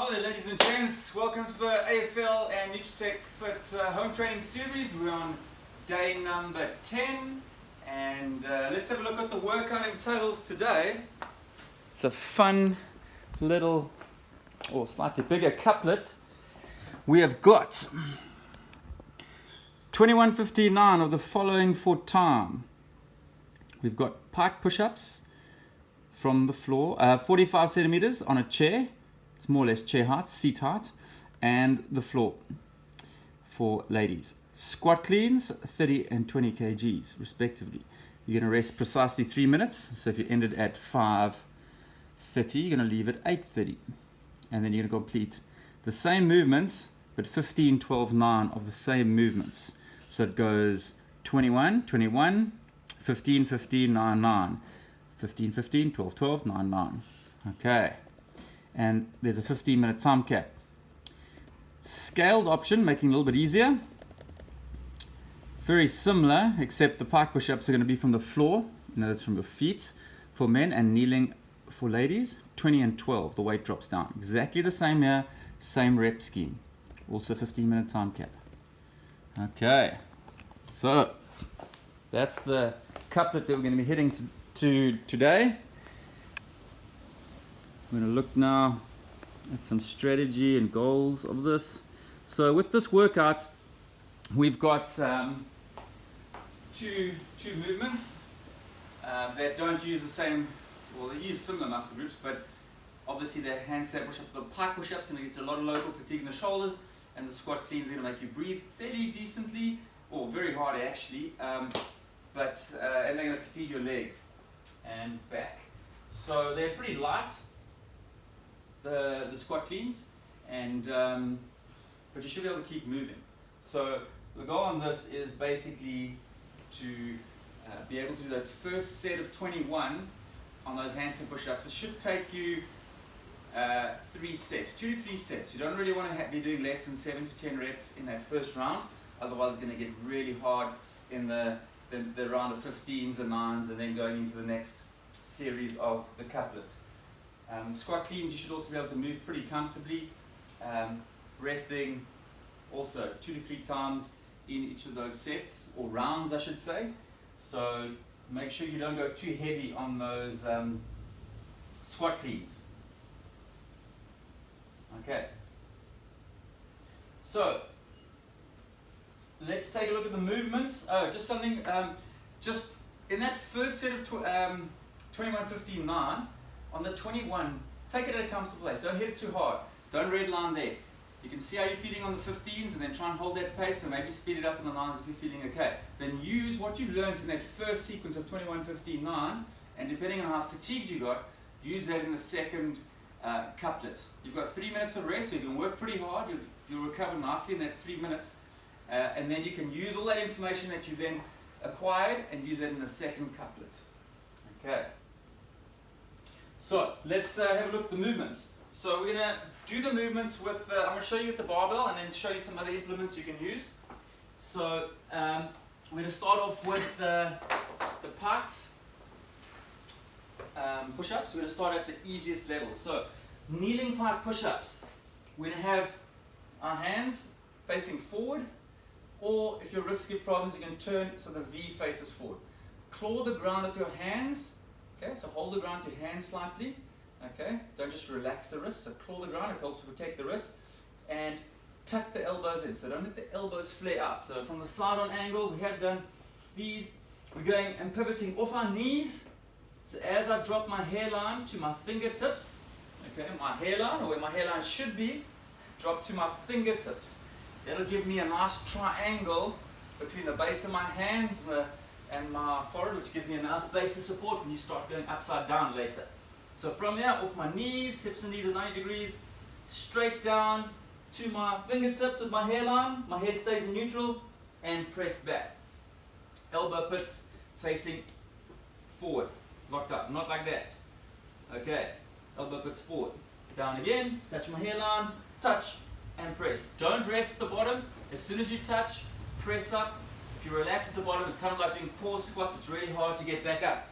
Hello there, ladies and gents. Welcome to the AFL and Nutritech Fit home training series. We're on day number 10 and let's have a look at the workout entails today. It's a fun little or slightly bigger couplet. We have got 21:59 of the following for time. We've got pike push-ups from the floor, 45 centimeters on a chair. It's more or less chair height, seat height, and the floor for ladies. Squat cleans, 30 and 20 kgs respectively. You're going to rest precisely 3 minutes. So if you ended at 5:30, you're going to leave at 8:30. And then you're going to complete the same movements, but 15, 12, 9 of the same movements. So it goes 21, 21, 15, 15, 9, 9. 15, 15, 12, 12, 9, 9. Okay. And there's a 15-minute time cap. Scaled option, making it a little bit easier. Very similar, except the pike push-ups are going to be from the floor. That's from your feet for men, and kneeling for ladies. 20 and 12, the weight drops down. Exactly the same here, same rep scheme. Also 15-minute time cap. Okay. So, that's the couplet that we're going to be hitting to today. I'm going to look now at some strategy and goals of this. So with this workout, we've got two movements that don't use the same, well, they use similar muscle groups, but obviously the handstand push-ups, the pike push-ups, and we get a lot of local fatigue in the shoulders, and the squat cleans are going to make you breathe fairly decently, or very hard actually, and they're going to fatigue your legs and back. So they're pretty light, the squat cleans, and but you should be able to keep moving. So the goal on this is basically to be able to do that first set of 21 on those handstand push-ups. It should take you 3 sets, 2 to 3 sets. You don't really want to be doing less than 7 to 10 reps in that first round, otherwise it's going to get really hard in the round of 15s and 9s, and then going into the next series of the couplet. Squat cleans, you should also be able to move pretty comfortably, resting also 2 to 3 times in each of those sets, or rounds I should say. So make sure you don't go too heavy on those squat cleans. Okay, so let's take a look at the movements. Just something, just in that first set of 21:59, on the 21, take it at a comfortable pace. Don't hit it too hard. Don't redline there. You can see how you're feeling on the 15s, and then try and hold that pace, and maybe speed it up on the 9s if you're feeling okay. Then use what you've learned in that first sequence of 21:59, and depending on how fatigued you got, use that in the second couplet. You've got 3 minutes of rest, so you can work pretty hard. You'll recover nicely in that 3 minutes. And then you can use all that information that you then acquired and use it in the second couplet. Okay. So let's have a look at the movements. So we're going to do the movements with, I'm going to show you with the barbell and then show you some other implements you can use. So we're going to start off with the piked push-ups. We're going to start at the easiest level. So kneeling pike push-ups. We're going to have our hands facing forward, or if your wrists give problems, you can turn so the V faces forward. Claw the ground with your hands. Okay, so hold the ground with your hands slightly. Okay, don't just relax the wrists. So claw the ground, it helps to protect the wrists. And tuck the elbows in, so don't let the elbows flare out. So from the side on angle, we have done these. We're going and pivoting off our knees. So as I drop my hairline to my fingertips, okay, my hairline, or where my hairline should be, drop to my fingertips. That'll give me a nice triangle between the base of my hands and my forehead, which gives me a nice base of support when you start going upside down later. So from here, off my knees, hips and knees at 90 degrees, straight down to my fingertips with my hairline. My head stays in neutral, and press back. Elbow pits facing forward, locked up, not like that. Okay, elbow pits forward. Down again, touch my hairline, touch, and press. Don't rest at the bottom. As soon as you touch, press up. If you relax at the bottom, it's kind of like doing pause squats. It's really hard to get back up.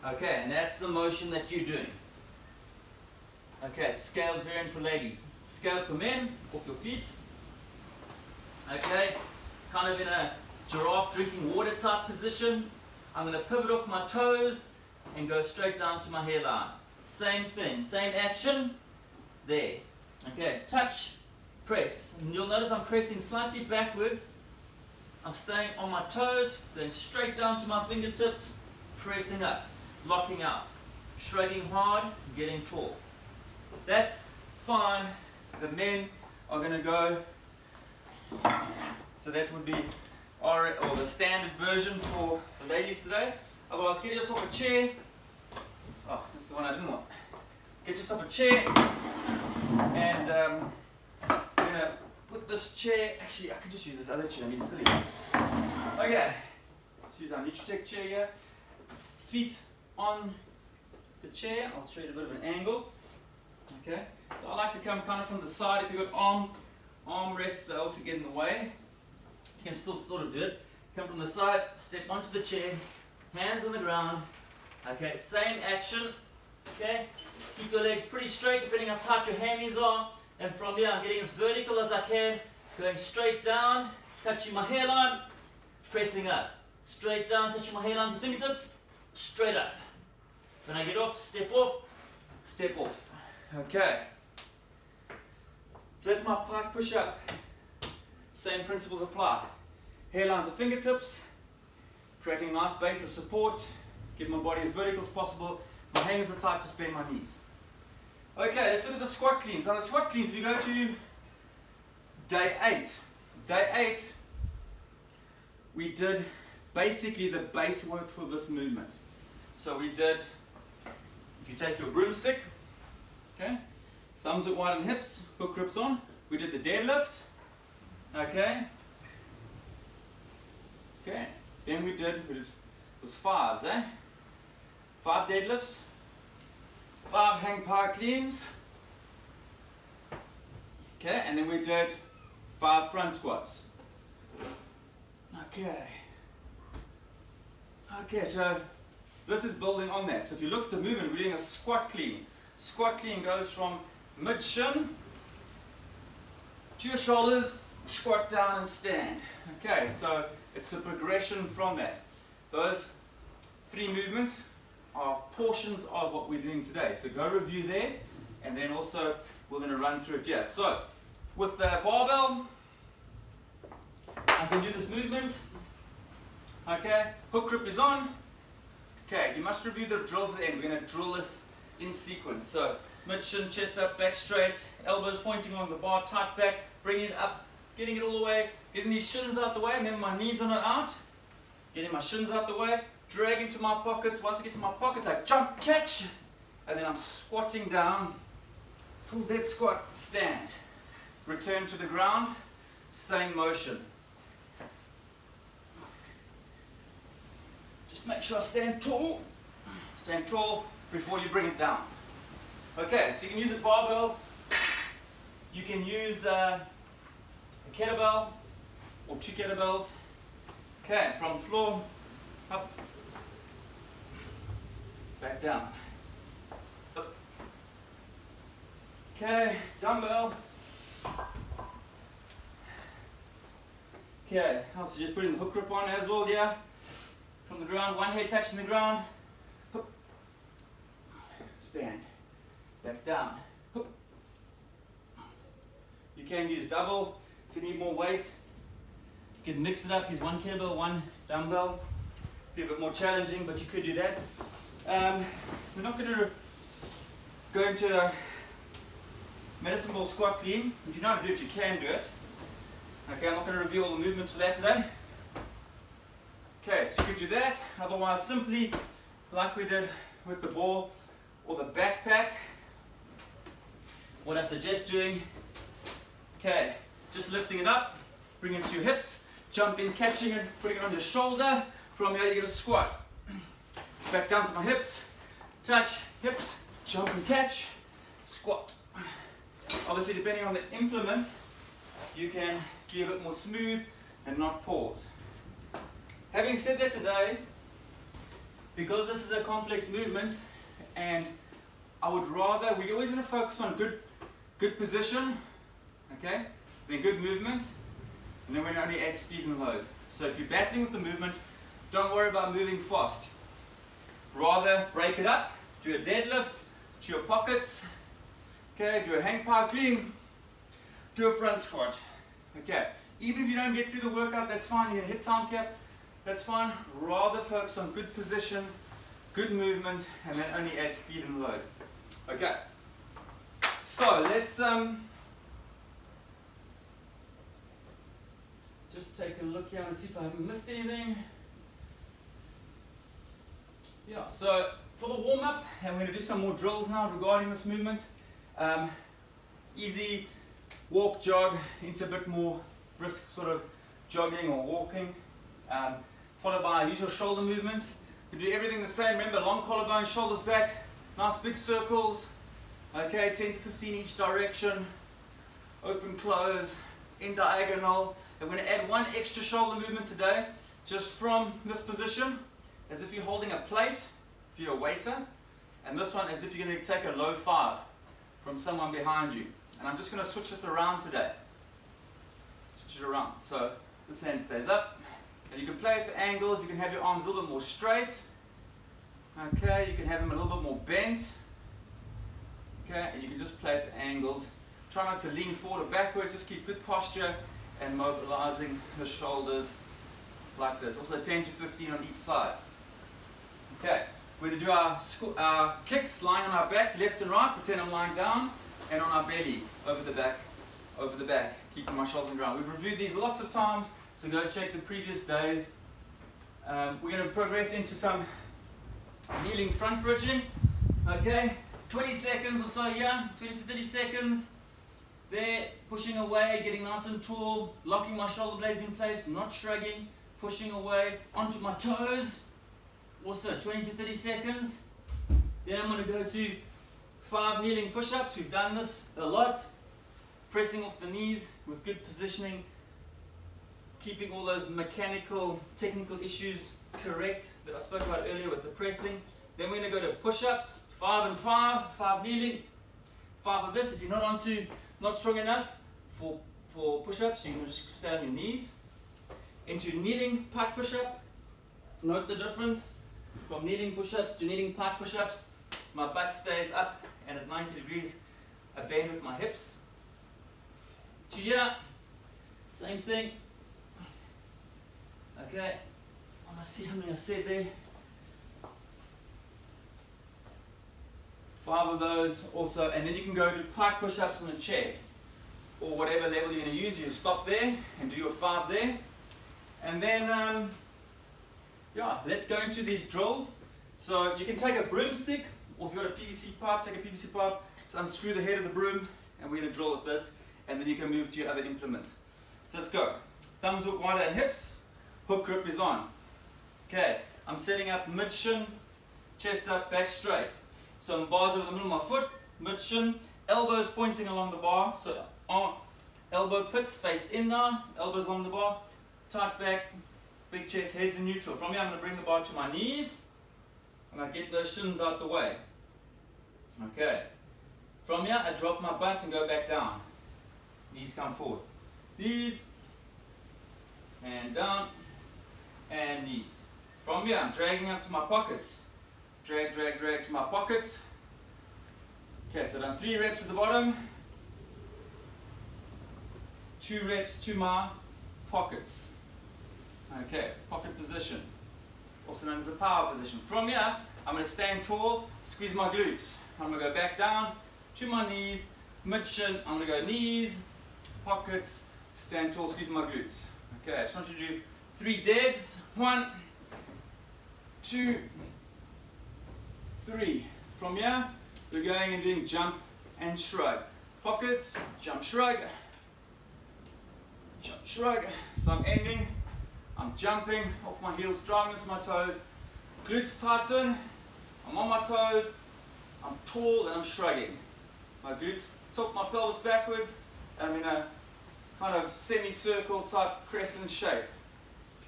Okay, and that's the motion that you're doing. Okay, scaled variant for ladies. Scaled for men, off your feet. Okay, kind of in a giraffe drinking water type position. I'm going to pivot off my toes and go straight down to my hairline. Same thing, same action. There. Okay, touch, press. And you'll notice I'm pressing slightly backwards. I'm staying on my toes, going straight down to my fingertips, pressing up, locking out, shrugging hard, getting tall. If that's fine, the men are going to go, so that would be or the standard version for the ladies today. Otherwise, get yourself a chair. Oh, this is the one I didn't want. Get yourself a chair, and I'm going to put this chair, actually I could just use this other chair, I'm being silly. Okay, let's use our Nutritech chair here. Feet on the chair, I'll show you a bit of an angle. Okay, so I like to come kind of from the side. If you've got arm rests, they also get in the way. You can still sort of do it. Come from the side, step onto the chair, hands on the ground. Okay, same action. Okay, keep your legs pretty straight depending how tight your hammies are. And from here, I'm getting as vertical as I can, going straight down, touching my hairline, pressing up. Straight down, touching my hairline to fingertips, straight up. When I get off, step off, step off. Okay. So that's my pike push-up. Same principles apply. Hairline to fingertips, creating a nice base of support, get my body as vertical as possible. My hammies are tight, just bend my knees. Okay, let's look at the squat cleans. Now the squat cleans, if you go to day 8, we did basically the base work for this movement. So we did, if you take your broomstick, okay, thumbs at wide on hips, hook grips on, we did the deadlift, okay, then we did, it was 5s, 5 deadlifts, 5 hang power cleans, okay, and then we did 5 front squats. Okay, so this is building on that. So if you look at the movement, we're doing a squat clean. Squat clean goes from mid shin to your shoulders, squat down and stand. Okay, so it's a progression from that. Those 3 movements are portions of what we're doing today. So go review there, and then also we're going to run through it here. So with the barbell, I can do this movement. Okay, hook grip is on. Okay, you must review the drills at the end. We're going to drill this in sequence. So mid shin, chest up, back straight, elbows pointing along the bar, tight back, bringing it up, getting it all the way, getting these shins out the way. Remember, my knees are not out. Getting my shins out the way, drag into my pockets. Once I get to my pockets, I jump, catch, and then I'm squatting down, full depth squat, stand. Return to the ground, same motion. Just make sure I stand tall before you bring it down. Okay, so you can use a barbell, you can use a kettlebell or 2 kettlebells. Okay, from the floor, up, back down, up. Okay, dumbbell. Okay, I'll suggest putting the hook grip on as well, yeah. From the ground, one head touching the ground, hook, stand, back down, hook. You can use double if you need more weight. You can mix it up, use 1 kettlebell, 1 dumbbell. Be a bit more challenging, but you could do that. We're not going to go into a medicine ball squat clean. If you know how to do it, you can do it. Okay, I'm not going to review all the movements for that today. Okay, so you could do that. Otherwise, simply like we did with the ball or the backpack, what I suggest doing, okay, just lifting it up, bring it to your hips, jump in, catching it, putting it on your shoulder. From here, you're going to squat. Back down to my hips, touch, hips, jump and catch, squat. Obviously, depending on the implement, you can be a bit more smooth and not pause. Having said that today, because this is a complex movement and I would rather, we're always going to focus on good position, okay, then good movement, and then we're going to only add speed and load. So if you're battling with the movement, don't worry about moving fast. Rather break it up, do a deadlift, to your pockets, okay, do a hang power clean, do a front squat. Okay, even if you don't get through the workout, that's fine, you're going to hit time cap, that's fine. Rather focus on good position, good movement, and then only add speed and load. Okay, so let's just take a look here and see if I haven't missed anything. Yeah, so for the warm-up, and we're going to do some more drills now regarding this movement. Easy walk, jog, into a bit more brisk sort of jogging or walking, followed by our usual shoulder movements. We do everything the same. Remember, long collarbone, shoulders back, nice big circles, okay, 10 to 15 each direction, open, close, in diagonal. And we're going to add one extra shoulder movement today, just from this position, as if you're holding a plate, if you're a waiter, and this one as if you're going to take a low 5 from someone behind you. And I'm just going to switch this around today. Switch it around. So this hand stays up. And you can play with the angles. You can have your arms a little bit more straight. Okay, you can have them a little bit more bent. Okay, and you can just play with the angles. Try not to lean forward or backwards. Just keep good posture and mobilizing the shoulders like this. Also 10 to 15 on each side. Okay, we're going to do our kicks lying on our back, left and right. Pretend I'm lying down. And on our belly, over the back, keeping my shoulders on the ground. We've reviewed these lots of times, so go check the previous days. We're going to progress into some kneeling front bridging. Okay, 20 seconds or so here, 20 to 30 seconds. There, pushing away, getting nice and tall, locking my shoulder blades in place, not shrugging, pushing away onto my toes. Also 20 to 30 seconds. Then I'm going to go to 5 kneeling push-ups. We've done this a lot. Pressing off the knees with good positioning, keeping all those mechanical, technical issues correct that I spoke about earlier with the pressing. Then we're going to go to push-ups, 5 and 5, 5 kneeling, 5 of this. If you're not strong enough for push-ups, you can just stay on your knees. Into kneeling pike push-up. Note the difference from kneeling push-ups to kneeling pike push-ups. My butt stays up and at 90 degrees I bend with my hips. To here, same thing. Okay, I'm going to see how many I said there. 5 of those also, and then you can go to pike push-ups on a chair or whatever level you're going to use. You stop there and do your 5 there. And then, yeah, let's go into these drills. So you can take a broomstick, or if you've got a PVC pipe, take a PVC pipe, just unscrew the head of the broom, and we're going to drill with this, and then you can move to your other implement. So let's go. Thumbs hook wider and hips, hook grip is on. Okay, I'm setting up mid-shin, chest up, back straight. So bars over the middle of my foot, mid-shin, elbows pointing along the bar, so elbow pits face in now, elbows along the bar, tight back, big chest, heads in neutral. From here I'm going to bring the bar to my knees, and I get those shins out the way. Okay. From here, I drop my butt and go back down. Knees come forward. Knees, and down, and knees. From here, I'm dragging up to my pockets. Drag, drag, drag to my pockets. Okay, so I've done 3 reps at the bottom. 2 reps to my pockets. Okay, pocket position. Also known as a power position. From here, I'm going to stand tall, squeeze my glutes. I'm going to go back down to my knees, mid-shin. I'm going to go knees, pockets, stand tall, squeeze my glutes. Okay, I just want you to do 3 deads. 1, 2, 3. From here, we're going and doing jump and shrug. Pockets, jump, shrug. Jump, shrug. So I'm ending. I'm jumping off my heels, driving into my toes. Glutes tighten. I'm on my toes. I'm tall and I'm shrugging. My glutes tilt my pelvis backwards. I'm in a kind of semicircle type crescent shape.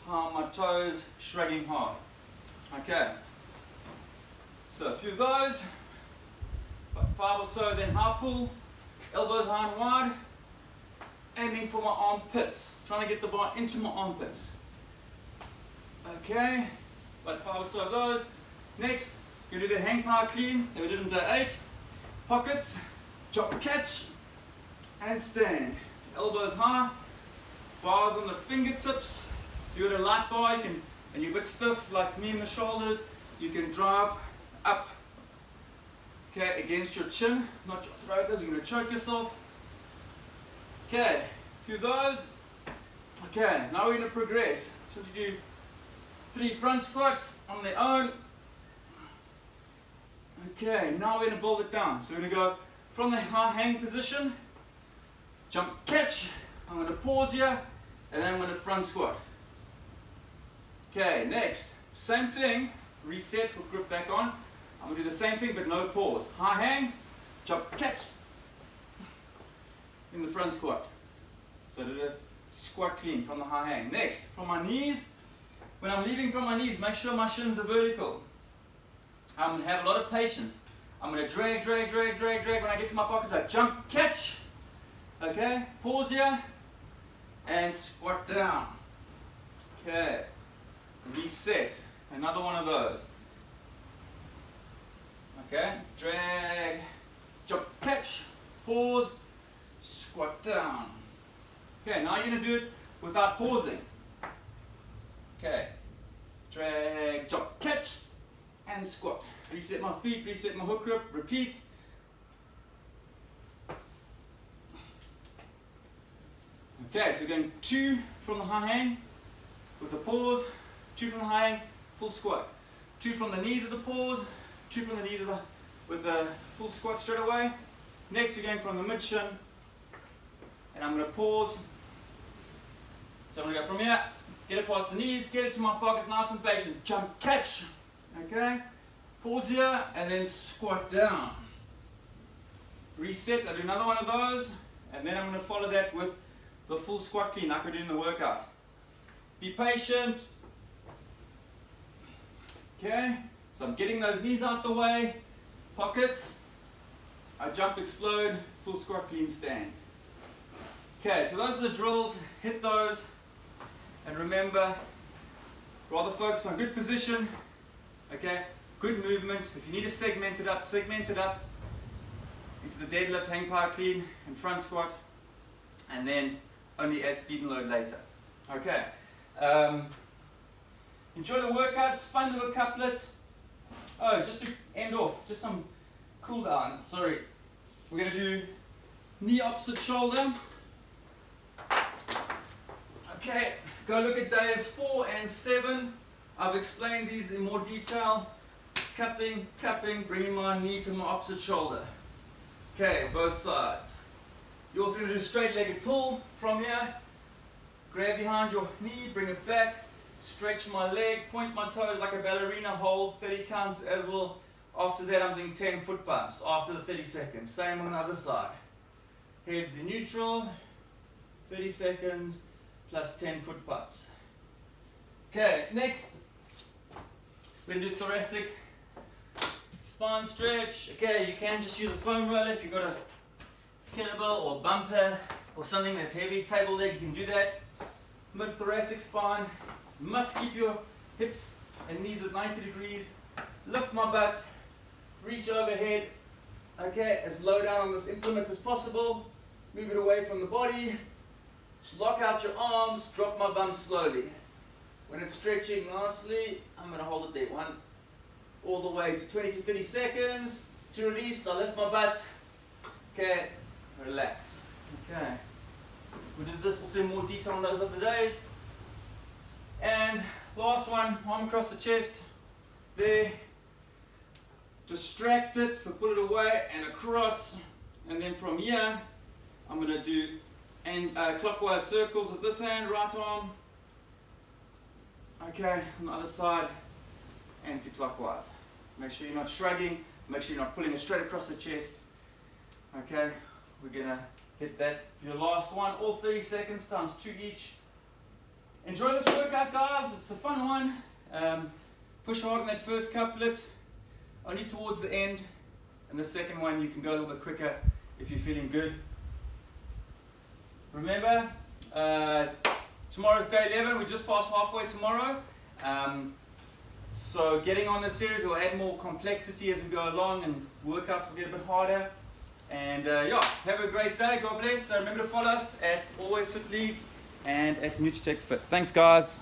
On my toes, shrugging hard. Okay. So a few of those. 5 or so, then high pull, elbows high and wide, aiming for my armpits, trying to get the bar into my armpits. Okay, about 5 or so of those. Next, you do the hang power clean that we did in day 8. Pockets, chop, catch, and stand. Elbows high, bars on the fingertips. If you're at a light bar, and you're a bit stiff like me in the shoulders, you can drive up, okay, against your chin, not your throat, as you're going to choke yourself. Okay, a few of those. Okay, now we're going to progress. So you do 3 front squats on their own. Okay, now we're going to build it down. So we're going to go from the high hang position, jump, catch. I'm going to pause here, and then I'm going to front squat. Okay, next, same thing, reset, hook grip back on. I'm going to do the same thing but no pause. High hang, jump, catch, in the front squat. So I did a squat clean from the high hang. Next, from my knees, when I'm leaving from my knees, make sure my shins are vertical. I'm going to have a lot of patience. I'm going to drag. When I get to my pockets, I jump, catch. Okay, pause here, and squat down. Okay, reset. Another one of those. Okay, drag, jump, catch, pause, squat down. Okay, now you're going to do it without pausing. Okay, drag, jump, catch, and squat. Reset my feet, reset my hook grip, repeat. Okay, so we're going 2 from the high hang with a pause, 2 from the high hang, full squat. 2 from the knees with a pause, 2 from the knees with a full squat straight away. Next, we're going from the mid shin, and I'm going to pause. So I'm going to go from here, get it past the knees, get it to my pockets, nice and patient. Jump, catch. Okay, pause here, and then squat down. Reset, I do another one of those, and then I'm going to follow that with the full squat clean like we do in the workout. Be patient. Okay, so I'm getting those knees out the way, pockets, I jump, explode, full squat clean stand. Okay, so those are the drills, hit those, and remember, rather focus on good position, okay, good movement. If you need to segment it up into the deadlift, hang power clean, and front squat, and then only add speed and load later. Okay. Enjoy the workout, fun little couplet. Oh, just to end off, just some cool down. Sorry. We're going to do knee opposite shoulder. Okay, go look at days 4 and 7. I've explained these in more detail. Cupping, bringing my knee to my opposite shoulder. Okay, both sides. You're also going to do a straight-legged pull from here. Grab behind your knee, bring it back, stretch my leg, point my toes like a ballerina, hold 30 counts as well. After that, I'm doing 10 foot pumps after the 30 seconds. Same on the other side. Heads in neutral, 30 seconds, plus 10 foot pumps. Okay, next, we're going to do thoracic spine stretch. Okay, you can just use a foam roller if you've got a kettlebell or bumper or something that's heavy. Table leg, you can do that. Mid thoracic spine, you must keep your hips and knees at 90 degrees. Lift my butt, reach overhead, okay, as low down on this implement as possible. Move it away from the body. Just lock out your arms, drop my bum slowly. When it's stretching nicely, I'm going to hold it there. 1 all the way to 20 to 30 seconds. To release, I lift my butt. Okay, relax. Okay. We did this also in more detail on those other days. And last one, arm across the chest. There. Distract it, so pull it away and across. And then from here, I'm going to do clockwise circles with this hand, right arm. Okay, on the other side, anti-clockwise. Make sure you're not shrugging, make sure you're not pulling it straight across the chest. Okay, we're going to hit that for your last one, all 30 seconds times 2 each. Enjoy this workout, guys, it's a fun one. Push hard on that first couplet, only towards the end. and the second one you can go a little bit quicker if you're feeling good. Remember, tomorrow's day 11. We just passed halfway tomorrow. So getting on the series will add more complexity as we go along, and workouts will get a bit harder. And yeah, have a great day. God bless. Remember to follow us at Always Fit League and at Nutritech Fit. Thanks, guys.